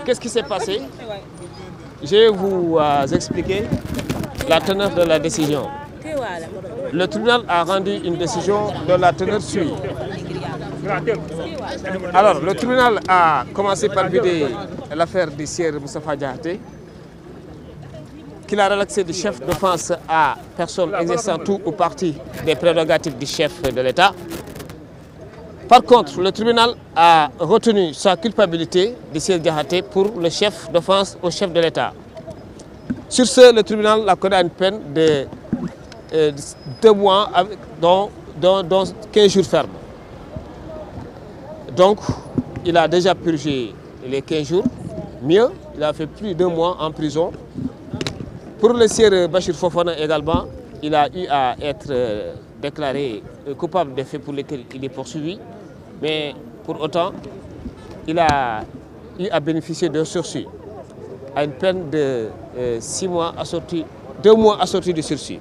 Qu'est-ce qui s'est passé? Je vais vous expliquer la teneur de la décision. Le tribunal a rendu une décision dont la teneur suit. Alors, le tribunal a commencé par vider l'affaire du sieur Moustapha Diakhaté, qu'il a relaxé du chef d'offense à personne exerçant tout ou partie des prérogatives du chef de l'État. Par contre, le tribunal a retenu sa culpabilité du sieur Diakhaté pour le chef d'offense au chef de l'État. Sur ce, le tribunal a connu une peine de 2 mois, dont 15 jours fermes. Donc, il a déjà purgé les 15 jours. Mieux, il a fait plus de 2 mois en prison. Pour le sieur Bachir Fofana également, il a eu à être déclaré coupable des faits pour lesquels il est poursuivi. Mais pour autant, il a eu à bénéficier d'un sursis à une peine de 6 mois assortie, 2 mois assortis de sursis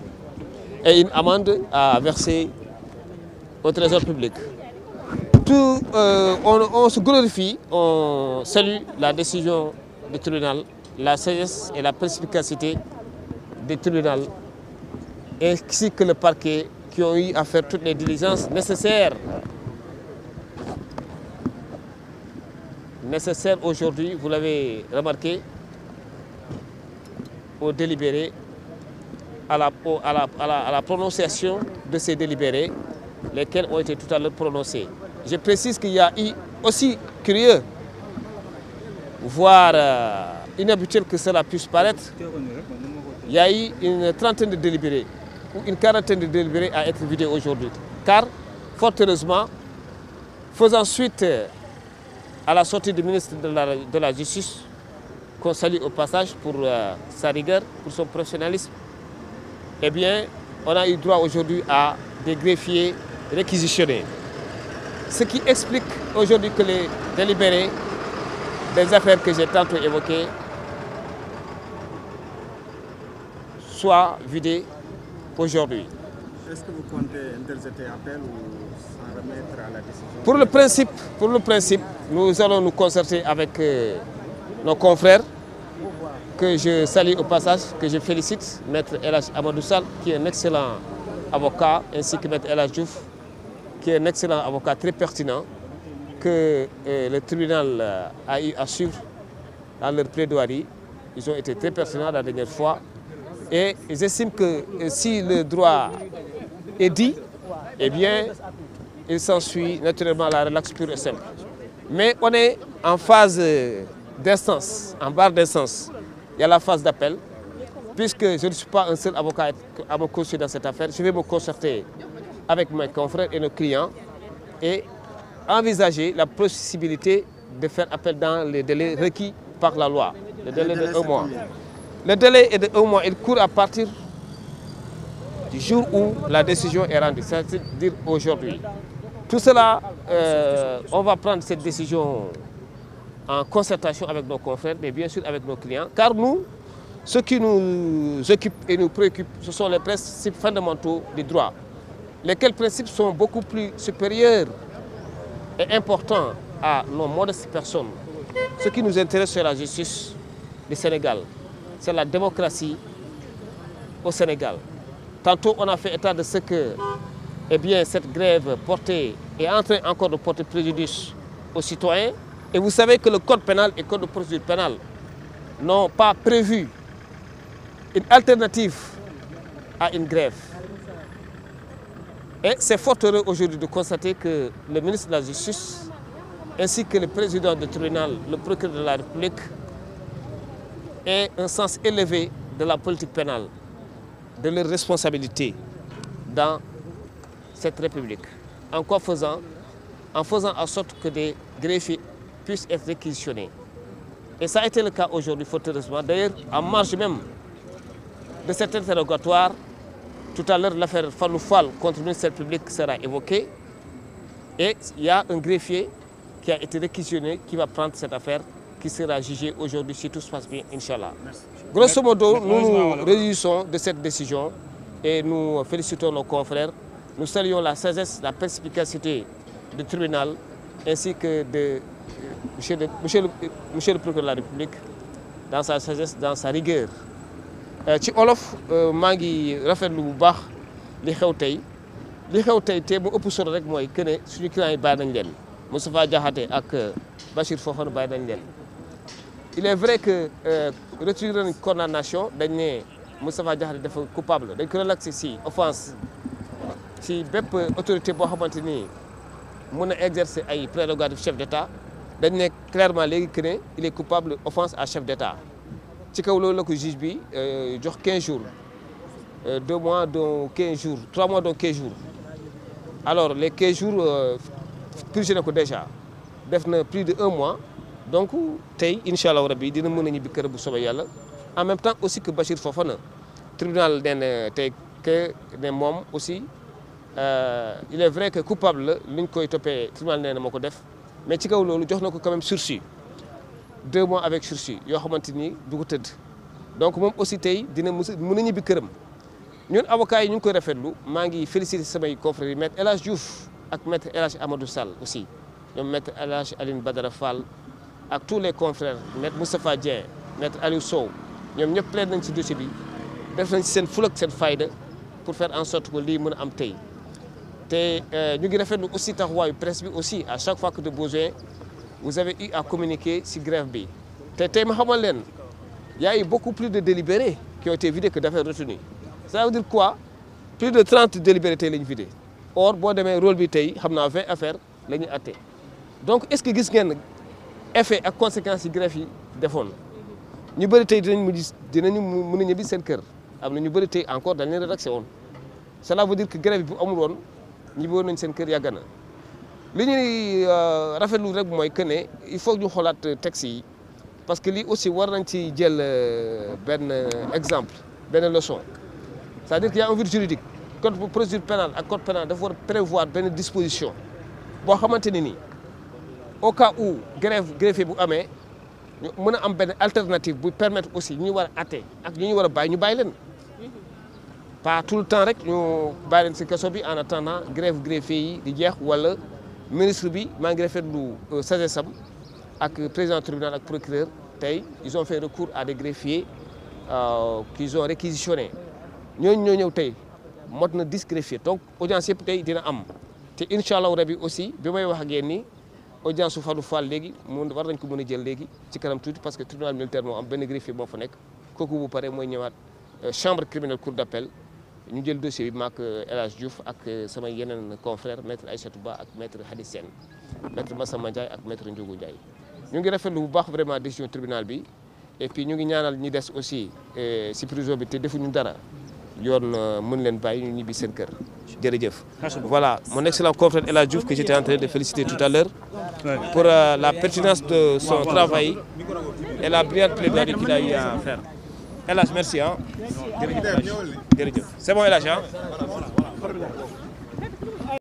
et une amende à verser au trésor public. On se glorifie, on salue la décision du tribunal, la sagesse et la perspicacité du tribunal, ainsi que le parquet qui ont eu à faire toutes les diligences nécessaires aujourd'hui, vous l'avez remarqué, au délibéré, à la prononciation de ces délibérés, lesquels ont été tout à l'heure prononcés. Je précise qu'il y a eu aussi curieux, voire inhabituel que cela puisse paraître, il y a eu une trentaine de délibérés, ou une quarantaine de délibérés à être vidés aujourd'hui. Car, fort heureusement, faisant suite à la sortie du ministre de la Justice, qu'on salue au passage pour sa rigueur, pour son professionnalisme, eh bien, on a eu droit aujourd'hui à des greffiers réquisitionnés. Ce qui explique aujourd'hui que les délibérés des affaires que j'ai tantôt évoquées soient vidés aujourd'hui. Est-ce que vous comptez interjeter appel ou s'en remettre à la décision? Pour le principe, nous allons nous concerter avec nos confrères, que je salue au passage, que je félicite, Maître El Hadj Amadou Sall, qui est un excellent avocat, ainsi que Maître El Hadj Diouf, qui est un excellent avocat très pertinent, que le tribunal a eu à suivre dans leur plaidoirie. Ils ont été très pertinents la dernière fois. Et j'estime que si le droit est dit, eh bien, il s'ensuit naturellement la relaxe pure et simple. Mais on est en phase d'instance, en barre d'instance. Il y a la phase d'appel. Puisque je ne suis pas un seul avocat à me consulter dans cette affaire, je vais me concerter avec mes confrères et nos clients et envisager la possibilité de faire appel dans les délais requis par la loi. Le délai de 1 mois. Le délai est de 1 mois. Il court à partir du jour où la décision est rendue, c'est-à-dire aujourd'hui. Tout cela, on va prendre cette décision en concertation avec nos confrères, mais bien sûr avec nos clients. Car nous, ce qui nous occupe et nous préoccupe, ce sont les principes fondamentaux du droit. Lesquels principes sont beaucoup plus supérieurs et importants à nos modestes personnes. Ce qui nous intéresse, c'est la justice du Sénégal. C'est la démocratie au Sénégal. Tantôt, on a fait état de ce que cette grève est en train encore de porter préjudice aux citoyens. Et vous savez que le code pénal et le code de procédure pénale n'ont pas prévu une alternative à une grève. Et c'est fort heureux aujourd'hui de constater que le ministre de la Justice, ainsi que le président du tribunal, le procureur de la République, aient un sens élevé de la politique pénale, de leurs responsabilités dans cette République. En faisant en sorte que des greffiers puissent être réquisitionnés. Et ça a été le cas aujourd'hui, fort heureusement. D'ailleurs, en marge même de cet interrogatoire, tout à l'heure, l'affaire Fallou Fall contre le ministère public sera évoquée. Et il y a un greffier qui a été réquisitionné, qui va prendre cette affaire, qui sera jugée aujourd'hui si tout se passe bien, Inch'Allah. Grosso modo, nous nous réjouissons de cette décision et nous félicitons nos confrères. Nous saluons la sagesse, la perspicacité du tribunal ainsi que de monsieur le procureur de la République dans sa sagesse, dans sa rigueur. ci olof maa ngi rafetlu bu baax li xew tey te mu ëpp solo rek mooy que ne suñu clients yi bàyyi nañ leen Moustapha Diakhaté ak Bachir Fofana bàyyi nañ leen. il est vrai que retiré nañ condamnation dañ ne Moustapha Diakhaté dafa coupable dañ ko relaxé si offense si bépp autorité boo xamante ni mun a exercer ay prérogatives chef d'État dañ ne clairement léegi que ne il est coupable offense à chef d'État. ci kaw loolu la ko juge bi jox 15 jours 2 mois donc 15 jours 3 mois donc 15 jours alors les 15 jours purgé na ko déjà def na plus de 1 mois donc tey incha allah rabi dina mën a ñibbi kër bu soobee yàlla en même temps aussi que Bachir Fofana tribunal nee na tey que ne moom aussi il est vrai que coupable la li ñu koy toppee tribunal nee na moo ko def mais ci kaw loolu jox na ko quand même sursis 2 mois avec sursis yoo xamante ni du ko tëdd donc moom aussi tey dina mën a ñibbi këram ñun avocats yi ñu ngi koy rafetlu maa ngi féliciter samay confrères yi maître El Hadj Diouf ak maître El Hadj Amadou Sall aussi ñoom maître El Hadj Aline Badara Fall ak tous les confrères maître Moustapha Dieng maître Aliou Sow ñoom ñëpp plaide nañ ci dossier bi def nañ ci seen ful ak seen fayda pour faire en sorte que lii mën a am tey te ñu ngi rafetlu aussi taxawaayu presse bi aussi à chaque fois que de besoin vous avez eu à communiquer si grève bi te tey ma xamal leen y a eu beaucoup plus de délibérés qui ont été vidés que d'affaires retenues ça veut dire quoi plus de 30 délibérés tey la ñu vidé or boo demee rôle bi tey xam naa 20 affaires la ñu atte donc est-ce que gis ngeen effet ak conséquences yi grève yi defoon ñu bëri tey dinañu mën a ñibbi seen kër am na ñu bëri tey encore dañ leen relaxé woon cela veut dire que grève bi bu amul woon ñibbi woon nañ seen kër yàgg na li ñuy rafetlu rek mooy que ne il faut ñu xoolaat texte yi parce que lii aussi war nañ ci jël benn exemple benn leçon c'est-à-dire qu'il y a un vide juridique code procédure pénale ak code pénal dafa war a prévoir benn disposition boo xamante ne nii au cas où greffier bu amee ñu mën a am benn alternative bu permettre aussi ñu war a atte ak ñu war a bàyyi ñu bàyyi leen pas tout le temps rek ñu bàyyi leen si kaso bi en attendant greffier yi di jeex wala ministre bi maa ngi rafetlu sagesse am ak président tribunal ak procureur tey ils ont fait recours à des greffiers qu'ils ont réquisitionnés ñooñu ñoo ñëw tey mot na 10 greffiers donc audience yëpp tey dina am te incha allah rabi aussi bi may wax ak yéen ni audience su Fadou Fall léegi war nañ ko mën a jël léegi ci kanam tuuti parce que tribunal militaire moo am benn greffier moo fa nekk kooku bu pare mooy ñëwaat chambre criminelle cour d'appel ñu jël dossier bi maak El Hadj Diouf ak sama yeneen confrère maître Aïssatou Ba ak maître Hadi Sène maître Massamba Ndiaye ak maître Ndiogou Ndiaye ñu ngi rafetlu bu baax vraiment décision tribunal bi et puis ñu ngi ñaanal ñi des aussi si prison bi te defuñu dara yoon mën leen bàyyi ñu ñibbi seen kër jërëjëf. Voilà mon excellent confrère El Hadj Diouf que j'étais en train de féliciter tout à l'heure pour la pertinence de son travail et la brillante plaidoirie qu'il a eu à faire. El Hadj merci ah jërëjëf c'est bon El Hadj ah